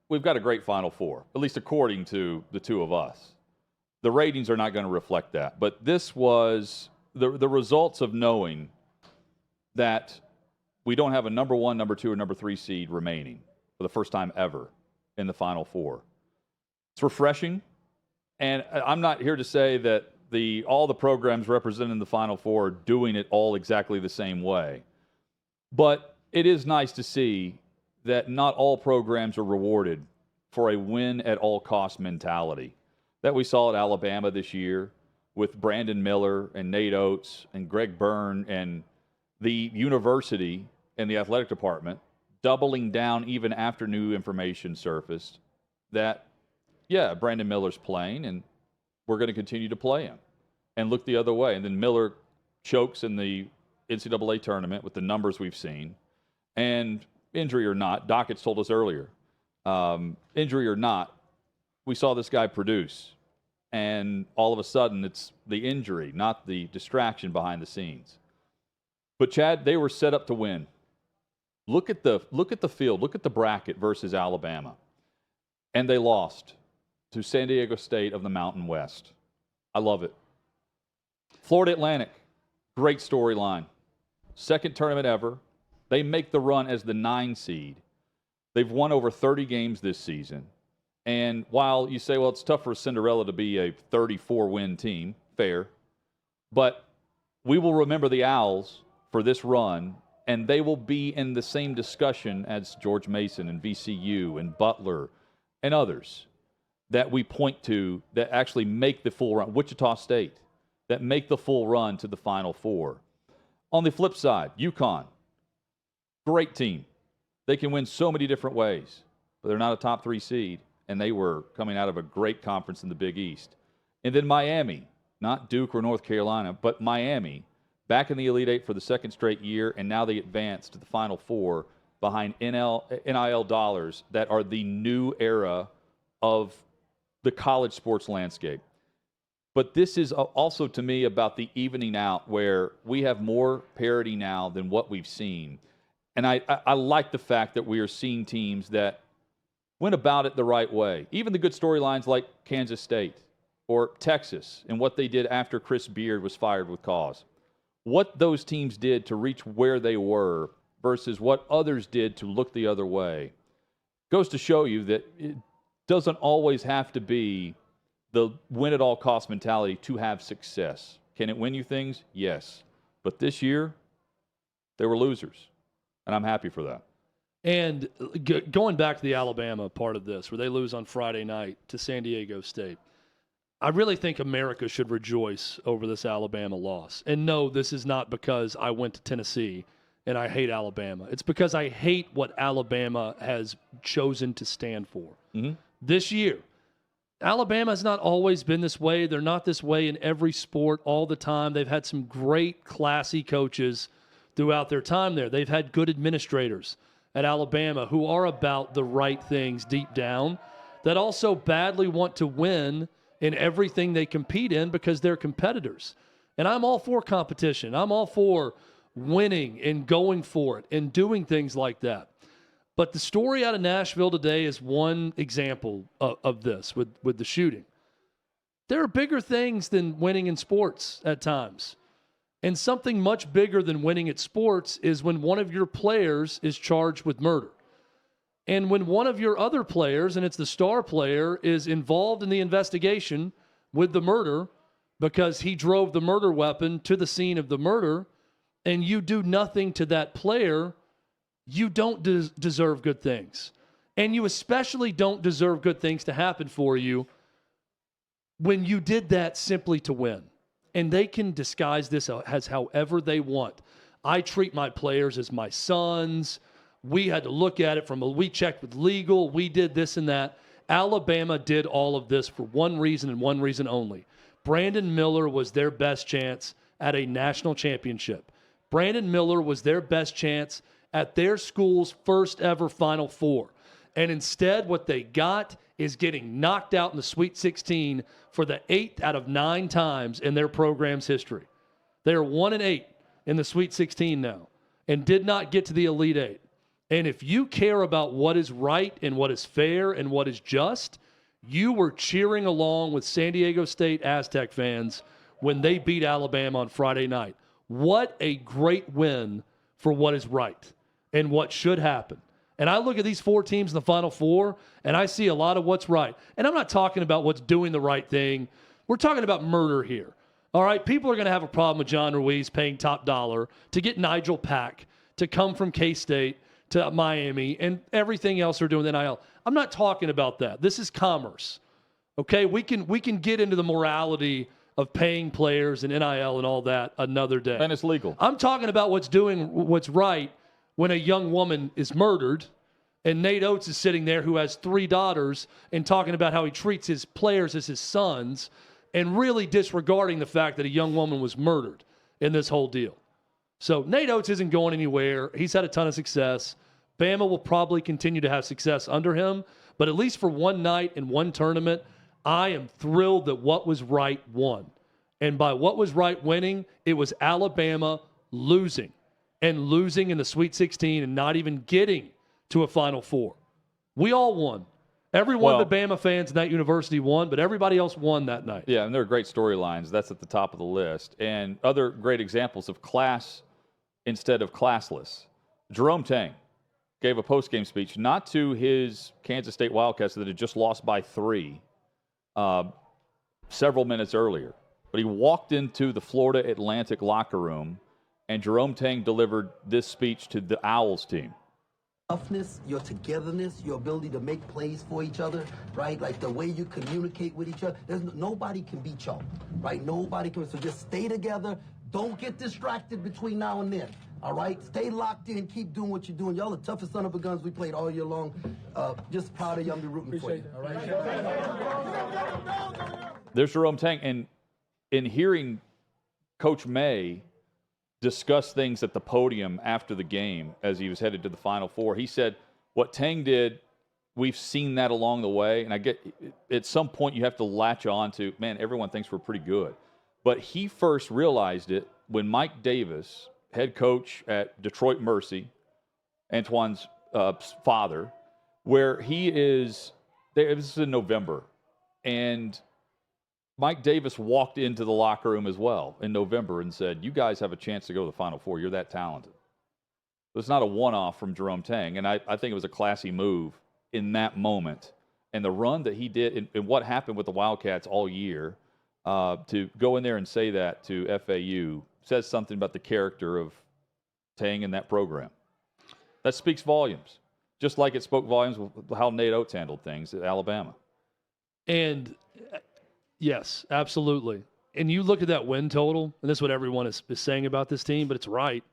we've got a great Final Four, at least according to the two of us. The ratings are not going to reflect that. But this was the results of knowing that we don't have a number 1, number 2, or number 3 seed remaining for the first time ever in the Final Four. It's refreshing. And I'm not here to say that all the programs represented in the Final Four are doing it all exactly the same way. But it is nice to see that not all programs are rewarded for a win-at-all-cost mentality that we saw at Alabama this year with Brandon Miller and Nate Oates and Greg Byrne and the university and the athletic department doubling down even after new information surfaced that, yeah, Brandon Miller's playing and we're going to continue to play him and look the other way. And then Miller chokes in the NCAA tournament with the numbers we've seen. And injury or not, Dockett's told us earlier, injury or not, we saw this guy produce. And all of a sudden, it's the injury, not the distraction behind the scenes. But, Chad, they were set up to win. Look at the field. Look at the bracket versus Alabama. And they lost to San Diego State of the Mountain West. I love it. Florida Atlantic, great storyline. Second tournament ever. They make the run as the 9 seed. They've won over 30 games this season. And while you say, well, it's tough for Cinderella to be a 34-win team, fair. But we will remember the Owls for this run, and they will be in the same discussion as George Mason and VCU and Butler and others that we point to that actually make the full run. Wichita State, that make the full run to the Final Four. On the flip side, UConn, great team. They can win so many different ways, but they're not a top 3 seed, and they were coming out of a great conference in the Big East. And then Miami, not Duke or North Carolina, but Miami, back in the Elite Eight for the second straight year, and now they advance to the Final Four behind NIL dollars that are the new era of the college sports landscape. But this is also, to me, about the evening out where we have more parity now than what we've seen. And I like the fact that we are seeing teams that went about it the right way. Even the good storylines like Kansas State or Texas and what they did after Chris Beard was fired with cause. What those teams did to reach where they were versus what others did to look the other way goes to show you that it doesn't always have to be the win-at-all-cost mentality to have success. Can it win you things? Yes. But this year, they were losers, and I'm happy for that. And going back to the Alabama part of this, where they lose on Friday night to San Diego State, I really think America should rejoice over this Alabama loss. And no, this is not because I went to Tennessee and I hate Alabama. It's because I hate what Alabama has chosen to stand for. Mm-hmm. This year, Alabama has not always been this way. They're not this way in every sport all the time. They've had some great, classy coaches throughout their time there. They've had good administrators at Alabama who are about the right things deep down, that also badly want to win in everything they compete in because they're competitors. And I'm all for competition. I'm all for winning and going for it and doing things like that. But the story out of Nashville today is one example of this with the shooting. There are bigger things than winning in sports at times. And something much bigger than winning at sports is when one of your players is charged with murder. And when one of your other players, and it's the star player, is involved in the investigation with the murder because he drove the murder weapon to the scene of the murder, and you do nothing to that player, you don't deserve good things. And you especially don't deserve good things to happen for you when you did that simply to win. And they can disguise this as however they want. I treat my players as my sons. We had to look at it we checked with legal. We did this and that. Alabama did all of this for one reason and one reason only. Brandon Miller was their best chance at a national championship. Brandon Miller was their best chance at their school's first ever Final Four. And instead, what they got is getting knocked out in the Sweet 16 for the 8th out of 9 times in their program's history. They are 1-8 in the Sweet 16 now and did not get to the Elite Eight. And if you care about what is right and what is fair and what is just, you were cheering along with San Diego State Aztec fans when they beat Alabama on Friday night. What a great win for what is right and what should happen. And I look at these 4 teams in the Final Four, and I see a lot of what's right. And I'm not talking about what's doing the right thing. We're talking about murder here. All right, people are going to have a problem with John Ruiz paying top dollar to get Nigel Pack to come from K-State to Miami and everything else they're doing with NIL. I'm not talking about that. This is commerce. Okay, we can get into the morality of paying players and NIL and all that another day. And it's legal. I'm talking about what's right when a young woman is murdered and Nate Oates is sitting there who has 3 daughters and talking about how he treats his players as his sons and really disregarding the fact that a young woman was murdered in this whole deal. So Nate Oates isn't going anywhere. He's had a ton of success. Bama will probably continue to have success under him, but at least for one night and one tournament, I am thrilled that what was right won. And by what was right winning, it was Alabama losing and losing in the Sweet 16 and not even getting to a Final Four. We all won. Everyone but Bama fans in that university won, but everybody else won that night. Yeah, and there are great storylines. That's at the top of the list. And other great examples of class instead of classless. Jerome Tang gave a postgame speech, not to his Kansas State Wildcats that had just lost by 3 several minutes earlier. But he walked into the Florida Atlantic locker room, and Jerome Tang delivered this speech to the Owls team. Toughness, your togetherness, your ability to make plays for each other, right? Like the way you communicate with each other. Nobody can beat y'all, right? Nobody can. So just stay together. Don't get distracted between now and then, all right? Stay locked in. Keep doing what you're doing. Y'all the toughest son of a guns we played all year long. Just proud of you. I'm be rooting for you, all right? There's Jerome Tang. And in hearing Coach May discuss things at the podium after the game as he was headed to the Final Four, he said, what Tang did, we've seen that along the way. And I get at some point you have to latch on to, man, everyone thinks we're pretty good. But he first realized it when Mike Davis, head coach at Detroit Mercy, Antoine's father, where he is, this is in November, and Mike Davis walked into the locker room as well in November and said, you guys have a chance to go to the Final Four. You're that talented. It's not a one-off from Jerome Tang, and I think it was a classy move in that moment. And the run that he did and what happened with the Wildcats all year, to go in there and say that to FAU says something about the character of Tang in that program. That speaks volumes, just like it spoke volumes with how Nate Oates handled things at Alabama. And yes, absolutely. And you look at that win total, and this is what everyone is saying about this team, but it's right.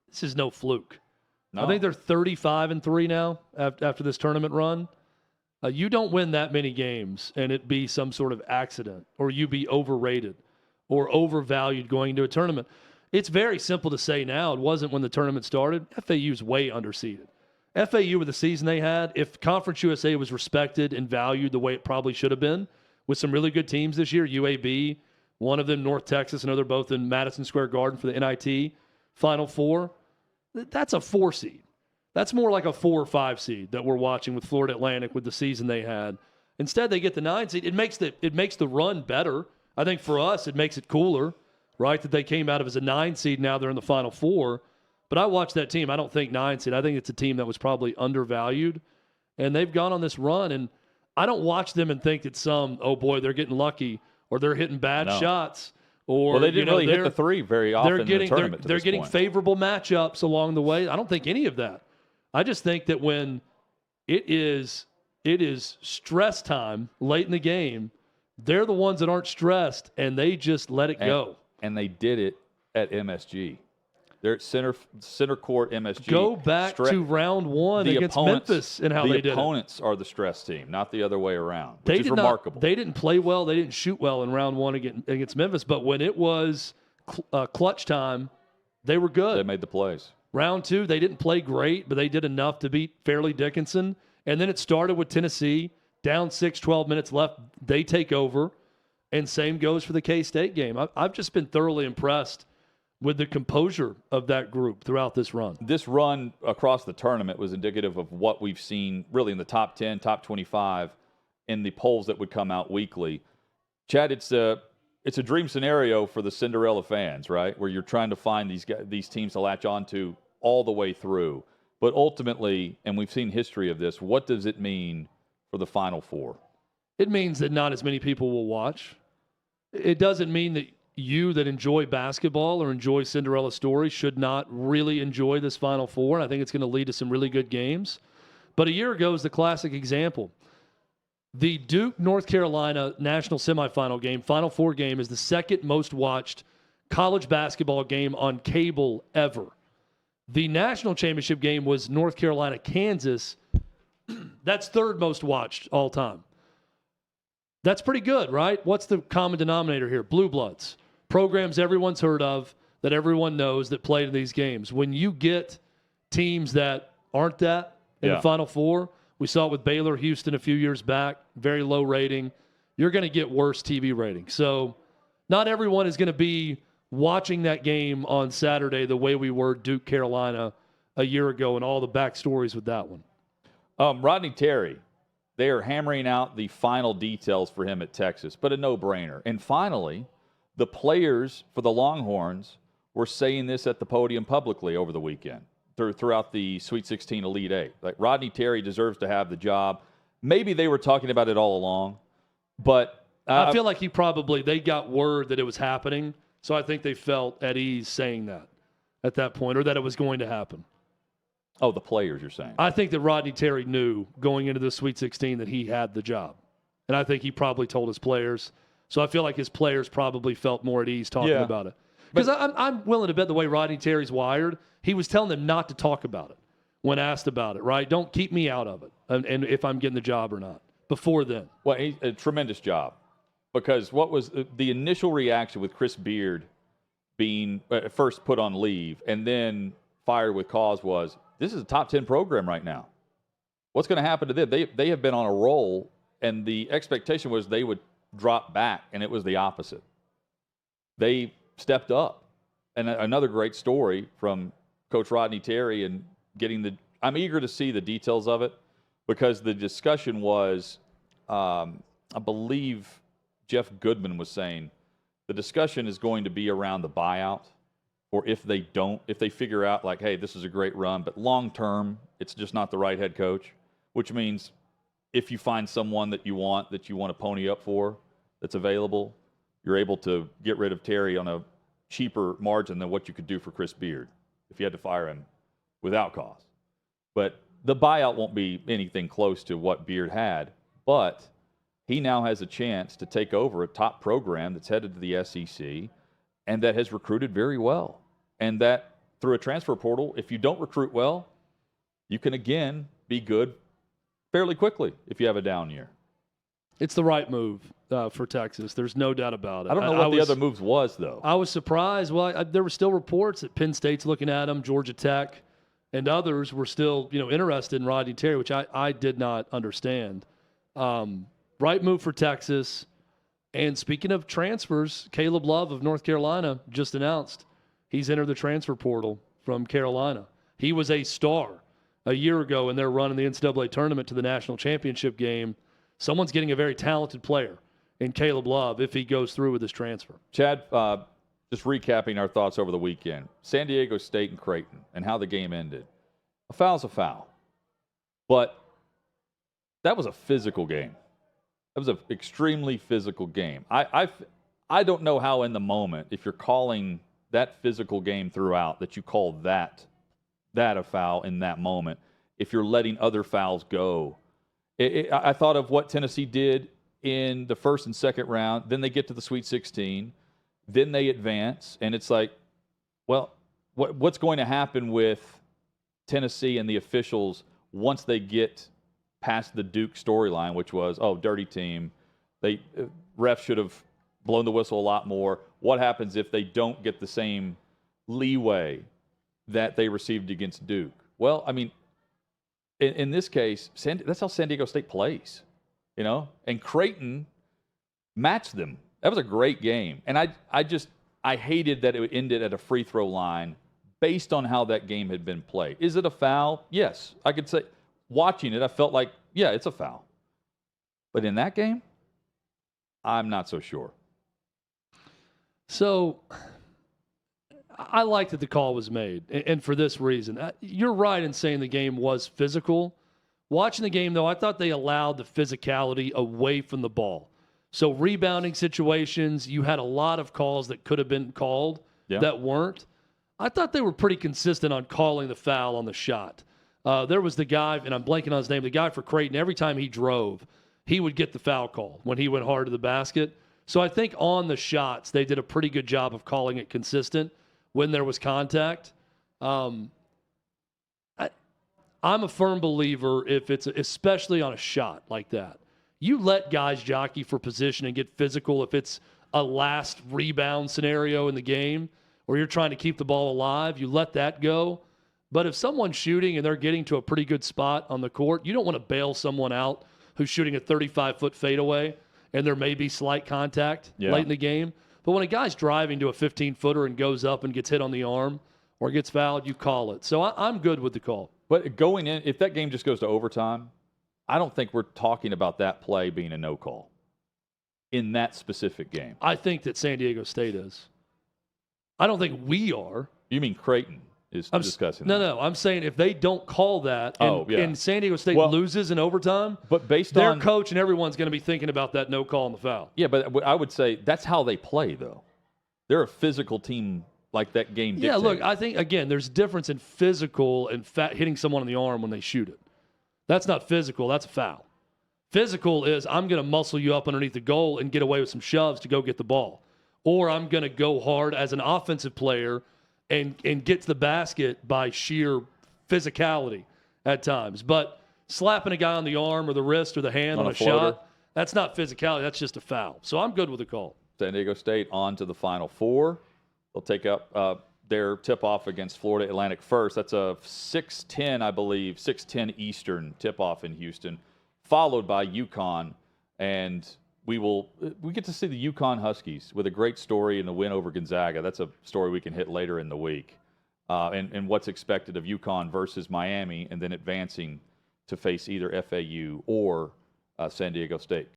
This is no fluke. No. I think they're 35-3 now after this tournament run. You don't win that many games and it be some sort of accident or you be overrated or overvalued going into a tournament. It's very simple to say now. It wasn't when the tournament started. FAU's way underseeded. FAU with the season they had, if Conference USA was respected and valued the way it probably should have been, with some really good teams this year, UAB, one of them North Texas, another both in Madison Square Garden for the NIT Final Four, that's a 4 seed. That's more like a 4 or 5 seed that we're watching with Florida Atlantic with the season they had. Instead, they get the 9 seed. It makes the run better. I think for us, it makes it cooler, right, that they came out of as a 9 seed. Now they're in the Final Four. But I watched that team. I don't think 9 seed. I think it's a team that was probably undervalued. And they've gone on this run. And I don't watch them and think it's oh, boy, they're getting lucky or they're hitting bad shots. Or, well, they didn't really hit the 3 very often in the tournament. They're getting favorable matchups along the way. I don't think any of that. I just think that when it is stress time late in the game, they're the ones that aren't stressed, and they just let it go. And they did it at MSG. They're at center court MSG. Go back to round 1 against Memphis and how they did it. The opponents are the stress team, not the other way around, which is remarkable. They didn't play well. They didn't shoot well in round 1 against Memphis, but when it was clutch time, they were good. They made the plays. Round 2, they didn't play great, but they did enough to beat Fairleigh Dickinson. And then it started with Tennessee, down 6, 12 minutes left. They take over, and same goes for the K-State game. I've just been thoroughly impressed with the composure of that group throughout this run. This run across the tournament was indicative of what we've seen really in the top 10, top 25 in the polls that would come out weekly. Chad, it's a dream scenario for the Cinderella fans, right? Where you're trying to find these teams to latch on to all the way through. But ultimately, and we've seen history of this, what does it mean for the Final Four? It means that not as many people will watch. It doesn't mean that you that enjoy basketball or enjoy Cinderella stories should not really enjoy this Final Four. And I think it's going to lead to some really good games. But a year ago is the classic example. The Duke-North Carolina national semifinal game, Final Four game, is the second most watched college basketball game on cable ever. The national championship game was North Carolina-Kansas. That's third most watched all time. That's pretty good, right? What's the common denominator here? Blue Bloods. Programs everyone's heard of, that everyone knows, that played in these games. When you get teams that aren't that in the Final Four, we saw it with Baylor, Houston a few years back, very low rating, you're going to get worse TV ratings. So not everyone is going to be watching that game on Saturday the way we were Duke Carolina a year ago and all the backstories with that one. Rodney Terry, they are hammering out the final details for him at Texas, but a no-brainer. And finally, the players for the Longhorns were saying this at the podium publicly over the weekend throughout the Sweet 16 Elite Eight. Like, Rodney Terry deserves to have the job. Maybe they were talking about it all along, but I feel like they got word that it was happening, so I think they felt at ease saying that at that point, or that it was going to happen. Oh, the players, you're saying? I think that Rodney Terry knew going into the Sweet 16 that he had the job. And I think he probably told his players. So I feel like his players probably felt more at ease talking about it. Because I'm willing to bet the way Rodney Terry's wired, he was telling them not to talk about it when asked about it, right? Don't keep me out of it, and if I'm getting the job or not, before then. Well, a tremendous job. Because what was the initial reaction with Chris Beard being first put on leave and then fired with cause was, this is a top 10 program right now. What's going to happen to them? They have been on a roll, and the expectation was they would drop back, and it was the opposite. They stepped up. And another great story from Coach Rodney Terry and I'm eager to see the details of it, because the discussion was, I believe Jeff Goodman was saying, the discussion is going to be around the buyout, or if they figure out like, hey, this is a great run, but long term, it's just not the right head coach, which means if you find someone that you want to pony up for, that's available, you're able to get rid of Terry on a cheaper margin than what you could do for Chris Beard if you had to fire him without cause. But the buyout won't be anything close to what Beard had, but he now has a chance to take over a top program that's headed to the SEC and that has recruited very well. And that through a transfer portal, if you don't recruit well, you can again be good fairly quickly if you have a down year. It's the right move for Texas. There's no doubt about it. I don't know what the other moves was, though. I was surprised. Well, there were still reports that Penn State's looking at him, Georgia Tech, and others were still interested in Rodney Terry, which I did not understand. Right move for Texas. And speaking of transfers, Caleb Love of North Carolina just announced he's entered the transfer portal from Carolina. He was a star a year ago in their run in the NCAA tournament to the national championship game. Someone's getting a very talented player in Caleb Love if he goes through with his transfer. Chad, just recapping our thoughts over the weekend. San Diego State and Creighton and how the game ended. A foul's a foul. But that was a physical game. That was an extremely physical game. I don't know how in the moment, if you're calling that physical game throughout, that you call that a foul in that moment, if you're letting other fouls go. I thought of what Tennessee did in the first and second round. Then they get to the Sweet 16. Then they advance. And it's like, well, what's going to happen with Tennessee and the officials once they get past the Duke storyline, which was, oh, dirty team. Refs should have blown the whistle a lot more. What happens if they don't get the same leeway that they received against Duke? Well, I mean, in this case, that's how San Diego State plays, and Creighton matched them. That was a great game. And I hated that it ended at a free throw line based on how that game had been played. Is it a foul? Yes. I could say, watching it, I felt like, yeah, it's a foul. But in that game, I'm not so sure. So I like that the call was made, and for this reason. You're right in saying the game was physical. Watching the game, though, I thought they allowed the physicality away from the ball. So rebounding situations, you had a lot of calls that could have been called that weren't. I thought they were pretty consistent on calling the foul on the shot. There was the guy, and I'm blanking on his name, the guy for Creighton, every time he drove, he would get the foul call when he went hard to the basket. So I think on the shots, they did a pretty good job of calling it consistent when there was contact. I'm a firm believer if it's, especially on a shot like that, you let guys jockey for position and get physical if it's a last rebound scenario in the game or you're trying to keep the ball alive, you let that go. But if someone's shooting and they're getting to a pretty good spot on the court, you don't want to bail someone out who's shooting a 35-foot fadeaway and there may be slight contact late in the game. But when a guy's driving to a 15-footer and goes up and gets hit on the arm or gets fouled, you call it. So I'm good with the call. But going in, if that game just goes to overtime, I don't think we're talking about that play being a no call in that specific game. I think that San Diego State is. I don't think we are. You mean Creighton is discussing that? No. I'm saying if they don't call that and San Diego State loses in overtime, but based their on coach and everyone's going to be thinking about that no call on the foul. Yeah, but I would say that's how they play, though. They're a physical team like that game dictates. Yeah, look, I think, again, there's a difference in physical and hitting someone in the arm when they shoot it. That's not physical. That's a foul. Physical is I'm going to muscle you up underneath the goal and get away with some shoves to go get the ball. Or I'm going to go hard as an offensive player and get to the basket by sheer physicality at times. But slapping a guy on the arm or the wrist or the hand on a shot, that's not physicality. That's just a foul. So I'm good with the call. San Diego State on to the Final Four. They'll take up their tip-off against Florida Atlantic first. That's a 6:10, I believe, 6:10 Eastern tip-off in Houston, followed by UConn. And we get to see the UConn Huskies with a great story in the win over Gonzaga. That's a story we can hit later in the week. And what's expected of UConn versus Miami, and then advancing to face either FAU or San Diego State.